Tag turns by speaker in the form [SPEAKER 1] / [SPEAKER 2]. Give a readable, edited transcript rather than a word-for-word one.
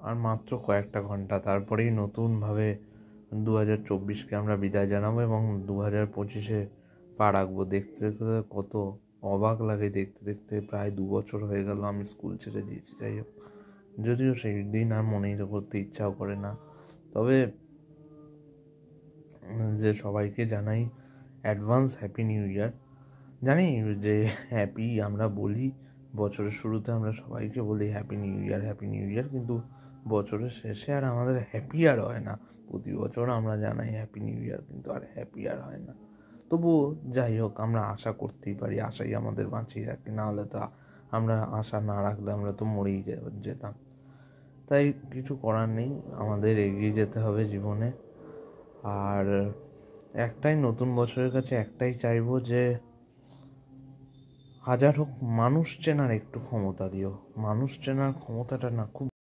[SPEAKER 1] আর মাত্র কয়েকটা ঘন্টা, তারপরেই নতুনভাবে 2024কে আমরা বিদায় জানাবো এবং 2025-এ পা রাখবো। দেখতে দেখতে কত অবাক লাগে, দেখতে দেখতে প্রায় 2 বছর হয়ে গেল আমি স্কুল ছেড়ে দিয়েছি। যাই হোক, যদিও সেই দিন আর মনেই করতে ইচ্ছাও করে না। তবে যে সবাইকে জানাই অ্যাডভান্স হ্যাপি নিউ ইয়ার। জানি যে হ্যাপি আমরা বলি, বছরের শুরুতে আমরা সবাইকে বলি happy new year, happy new year, কিন্তু বছরের শেষে আর আমাদের হ্যাপি আর হয় না। প্রতি বছর আমরা জানাই হ্যাপি নিউ ইয়ার, কিন্তু আর হ্যাপি আর হয় না। তবুও যাই হোক, আমরা আশা করতেই পারি, আশাই আমাদের বাঁচিয়ে রাখে। না হলে তো আমরা আশা না রাখলে আমরা তো মরেই যেতাম। তাই কিছু করার নেই, আমাদের এগিয়ে যেতে হবে জীবনে। আর একটাই, নতুন বছরের কাছে একটাই চাইবো যে হাজার হোক মানুষ চেনার একটু ক্ষমতা দিও। মানুষ চেনার ক্ষমতাটা না খুব